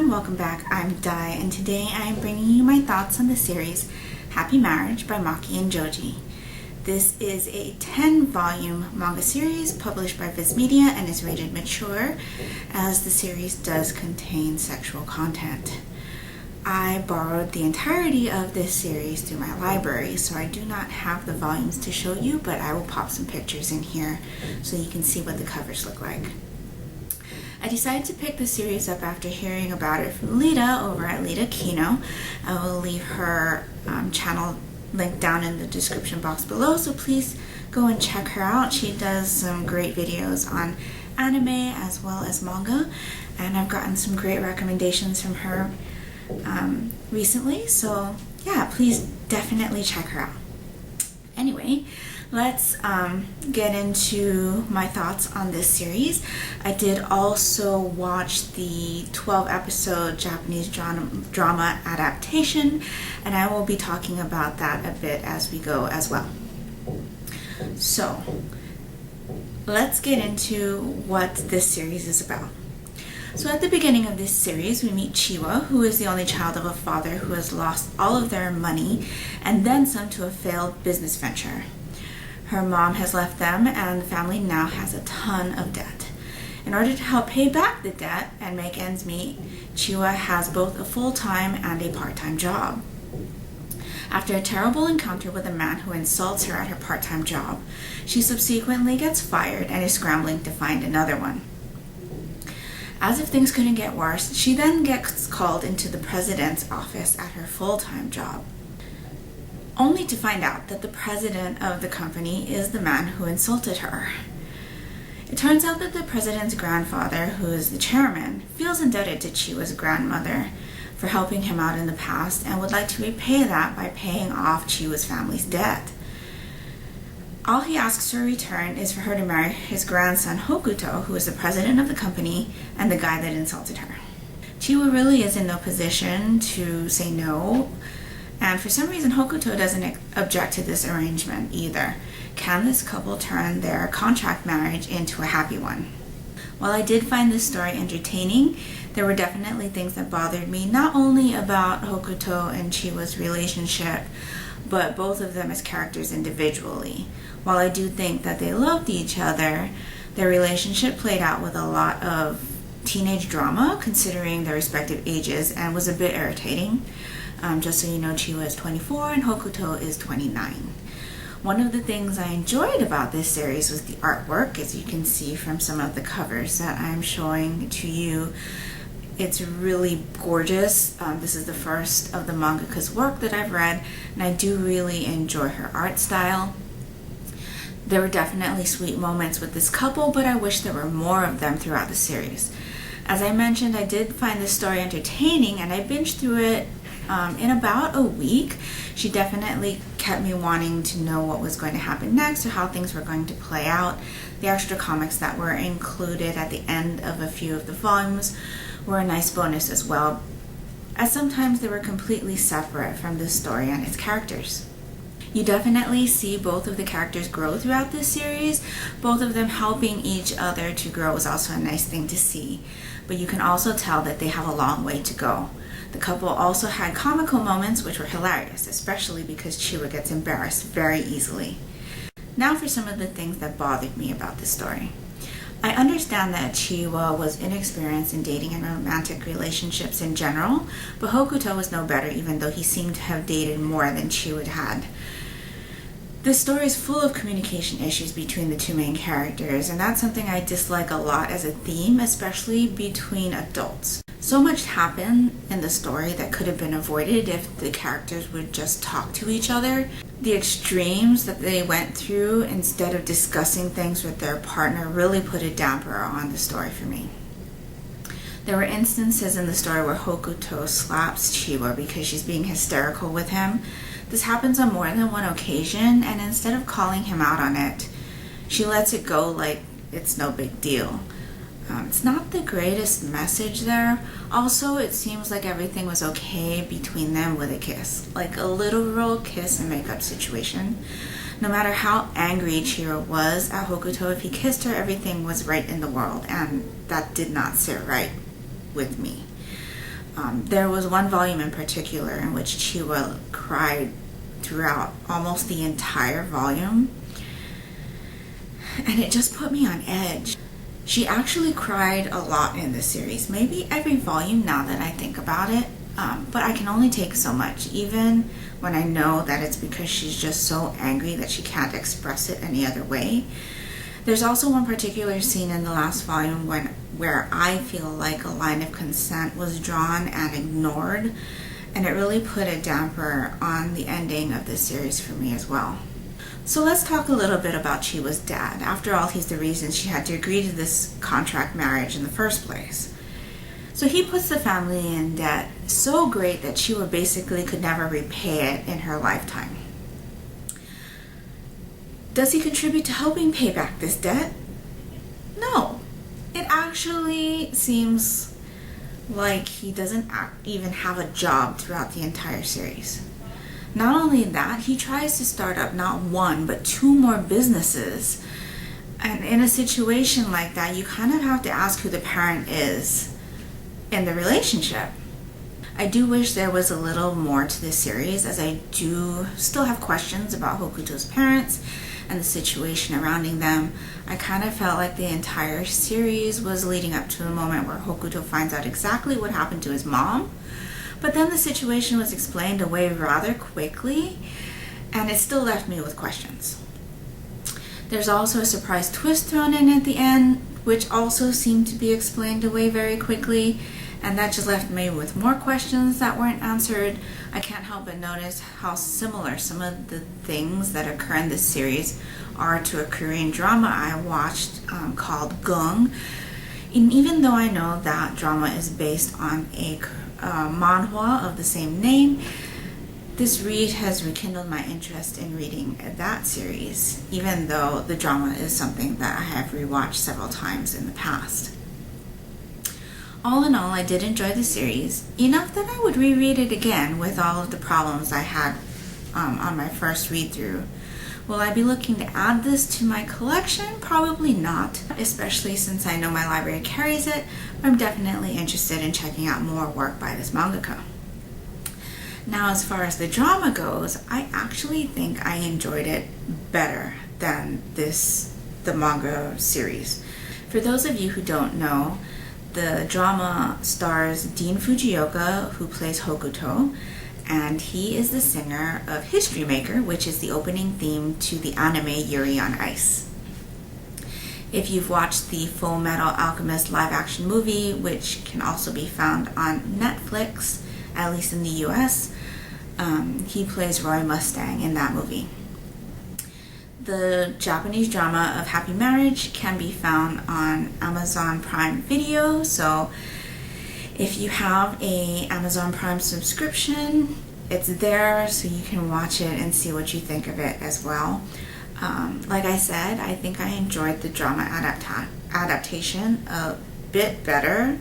everyone, welcome back. I'm Dai, and today I'm bringing you my thoughts on the series Happy Marriage by Maki Enjoji. This is a 10-volume manga series published by Viz Media and is rated mature, as the series does contain sexual content. I borrowed the entirety of this series through my library, so I do not have the volumes to show you, but I will pop some pictures in here so you can see what the covers look like. I decided to pick the series up after hearing about it from Lita over at Lita Kino. I will leave her channel linked down in the description box below, so please go and check her out. She does some great videos on anime as well as manga, and I've gotten some great recommendations from her recently, so yeah, please definitely check her out. Anyway, let's get into my thoughts on this series. I did also watch the 12-episode Japanese drama adaptation, and I will be talking about that a bit as we go as well. So, let's get into what this series is about. So at the beginning of this series, we meet Chiwa, who is the only child of a father who has lost all of their money and then some to a failed business venture. Her mom has left them, and the family now has a ton of debt. In order to help pay back the debt and make ends meet, Chiwa has both a full-time and a part-time job. After a terrible encounter with a man who insults her at her part-time job, she subsequently gets fired and is scrambling to find another one. As if things couldn't get worse, she then gets called into the president's office at her full-time job, only to find out that the president of the company is the man who insulted her. It turns out that the president's grandfather, who is the chairman, feels indebted to Chiwa's grandmother for helping him out in the past and would like to repay that by paying off Chiwa's family's debt. All he asks for in return is for her to marry his grandson Hokuto, who is the president of the company and the guy that insulted her. Chiwa really is in no position to say no, and for some reason Hokuto doesn't object to this arrangement either. Can this couple turn their contract marriage into a happy one? While I did find this story entertaining, there were definitely things that bothered me, not only about Hokuto and Chiwa's relationship, but both of them as characters individually. While I do think that they loved each other, their relationship played out with a lot of teenage drama considering their respective ages and was a bit irritating. Just so you know, Chiwa is 24 and Hokuto is 29. One of the things I enjoyed about this series was the artwork, as you can see from some of the covers that I'm showing to you. It's really gorgeous. This is the first of the mangaka's work that I've read, and I do really enjoy her art style. There were definitely sweet moments with this couple, but I wish there were more of them throughout the series. As I mentioned, I did find this story entertaining, and I binged through it in about a week. She definitely kept me wanting to know what was going to happen next or how things were going to play out. The extra comics that were included at the end of a few of the volumes were a nice bonus as well, as sometimes they were completely separate from the story and its characters. You definitely see both of the characters grow throughout this series. Both of them helping each other to grow is also a nice thing to see, but you can also tell that they have a long way to go. The couple also had comical moments which were hilarious, especially because Chiwa gets embarrassed very easily. Now for some of the things that bothered me about this story. I understand that Chiwa was inexperienced in dating and romantic relationships in general, but Hokuto was no better, even though he seemed to have dated more than Chiwa had. This story is full of communication issues between the two main characters, and that's something I dislike a lot as a theme, especially between adults. So much happened in the story that could have been avoided if the characters would just talk to each other. The extremes that they went through instead of discussing things with their partner really put a damper on the story for me. There were instances in the story where Hokuto slaps Chiwa because she's being hysterical with him. This happens on more than one occasion, and instead of calling him out on it, she lets it go like it's no big deal. It's not the greatest message there. Also, it seems like everything was okay between them with a kiss, like a literal kiss and makeup situation. No matter how angry Chiwa was at Hokuto, if he kissed her, everything was right in the world, and that did not sit right with me. There was one volume in particular in which Chiwa cried throughout almost the entire volume, and it just put me on edge. She actually cried a lot in this series, maybe every volume now that I think about it, but I can only take so much, even when I know that it's because she's just so angry that she can't express it any other way. There's also one particular scene in the last volume where I feel like a line of consent was drawn and ignored, and it really put a damper on the ending of this series for me as well. So let's talk a little bit about Chiwa's dad. After all, he's the reason she had to agree to this contract marriage in the first place. So he puts the family in debt so great that Chiwa basically could never repay it in her lifetime. Does he contribute to helping pay back this debt? No. It actually seems like he doesn't even have a job throughout the entire series. Not only that, he tries to start up not one, but two more businesses. And in a situation like that, you kind of have to ask who the parent is in the relationship. I do wish there was a little more to this series, as I do still have questions about Hokuto's parents and the situation surrounding them. I kind of felt like the entire series was leading up to a moment where Hokuto finds out exactly what happened to his mom, but then the situation was explained away rather quickly, and it still left me with questions. There's also a surprise twist thrown in at the end, which also seemed to be explained away very quickly, and that just left me with more questions that weren't answered. I can't help but notice how similar some of the things that occur in this series are to a Korean drama I watched called Gung. And even though I know that drama is based on a manhwa of the same name, this read has rekindled my interest in reading that series, even though the drama is something that I have rewatched several times in the past. All in all, I did enjoy the series, enough that I would reread it again with all of the problems I had on my first read-through. Will I be looking to add this to my collection? Probably not, especially since I know my library carries it. I'm definitely interested in checking out more work by this mangaka. Now, as far as the drama goes, I actually think I enjoyed it better than the manga series. For those of you who don't know, the drama stars Dean Fujioka, who plays Hokuto, and he is the singer of History Maker, which is the opening theme to the anime Yuri on Ice. If you've watched the Full Metal Alchemist live-action movie, which can also be found on Netflix, at least in the US, he plays Roy Mustang in that movie. The Japanese drama of Happy Marriage can be found on Amazon Prime Video, so if you have a Amazon Prime subscription, it's there so you can watch it and see what you think of it as well. Like I said, I think I enjoyed the drama adaptation a bit better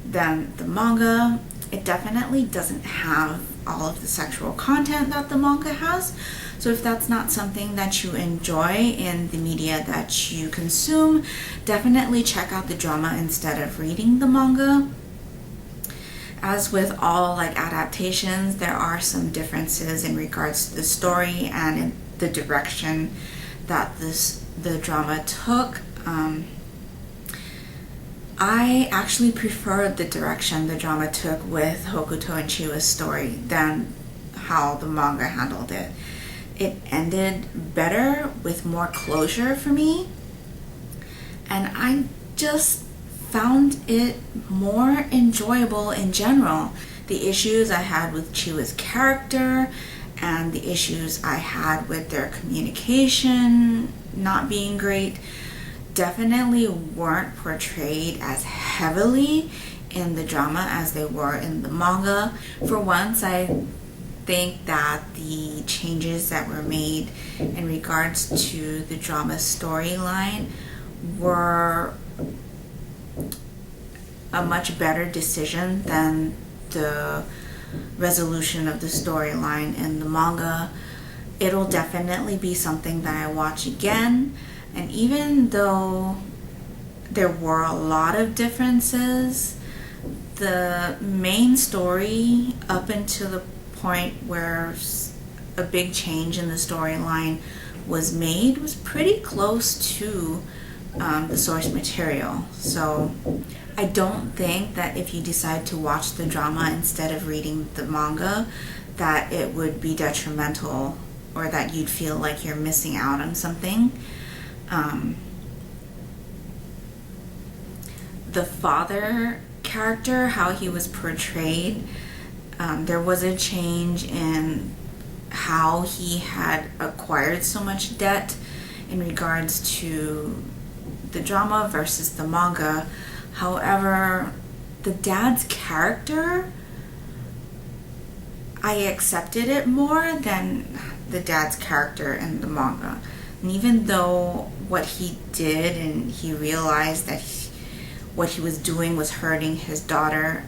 than the manga. It definitely doesn't have all of the sexual content that the manga has. So if that's not something that you enjoy in the media that you consume, definitely check out the drama instead of reading the manga. As with all adaptations, there are some differences in regards to the story and in the direction that the drama took. I actually preferred the direction the drama took with Hokuto and Chiwa's story than how the manga handled it. It ended better with more closure for me, and I just found it more enjoyable in general. The issues I had with Chiwa's character and the issues I had with their communication not being great definitely weren't portrayed as heavily in the drama as they were in the manga. For once, I think that the changes that were made in regards to the drama storyline were a much better decision than the resolution of the storyline in the manga. It'll definitely be something that I watch again, and even though there were a lot of differences, the the main story up until the point where a big change in the storyline was made was pretty close to the source material. So I don't think that if you decide to watch the drama instead of reading the manga, that it would be detrimental or that you'd feel like you're missing out on something. The father character, how he was portrayed, there was a change in how he had acquired so much debt in regards to the drama versus the manga. However, the dad's character, I accepted it more than the dad's character in the manga. And even though what he did and he realized that what he was doing was hurting his daughter,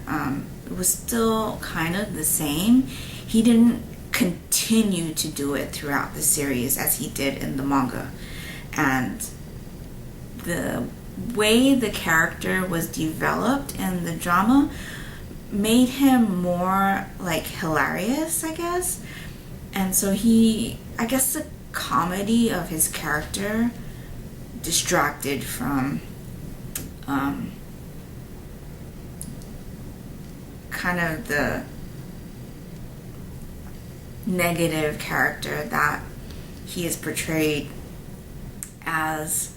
it was still kind of the same. He didn't continue to do it throughout the series as he did in the manga. And the way the character was developed in the drama made him more like hilarious, I guess. And so I guess the comedy of his character distracted from kind of the negative character that he is portrayed as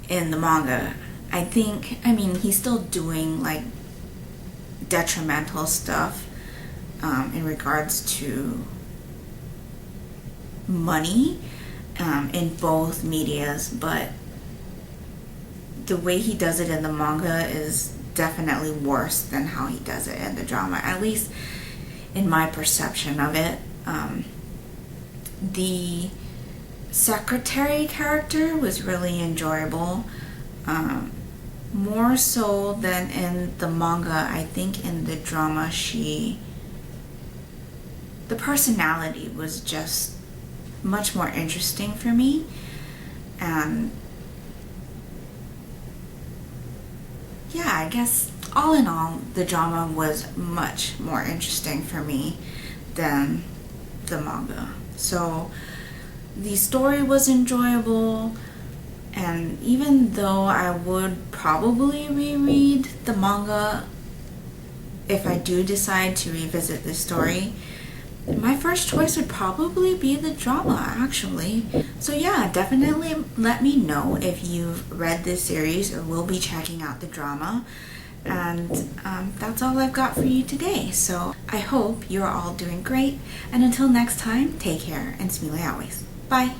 in the manga. He's still doing like detrimental stuff in regards to money in both medias, but the way he does it in the manga is definitely worse than how he does it in the drama, at least in my perception of it. The secretary character was really enjoyable, more so than in the manga. I think in the drama the personality was just much more interesting for me, and yeah, I guess all in all the drama was much more interesting for me than the manga. So the story was enjoyable, and even though I would probably reread the manga if I do decide to revisit the story, my first choice would probably be the drama, actually. So yeah, definitely let me know if you've read this series or will be checking out the drama. And that's all I've got for you today. So I hope you're all doing great. And until next time, take care and smile always. Bye.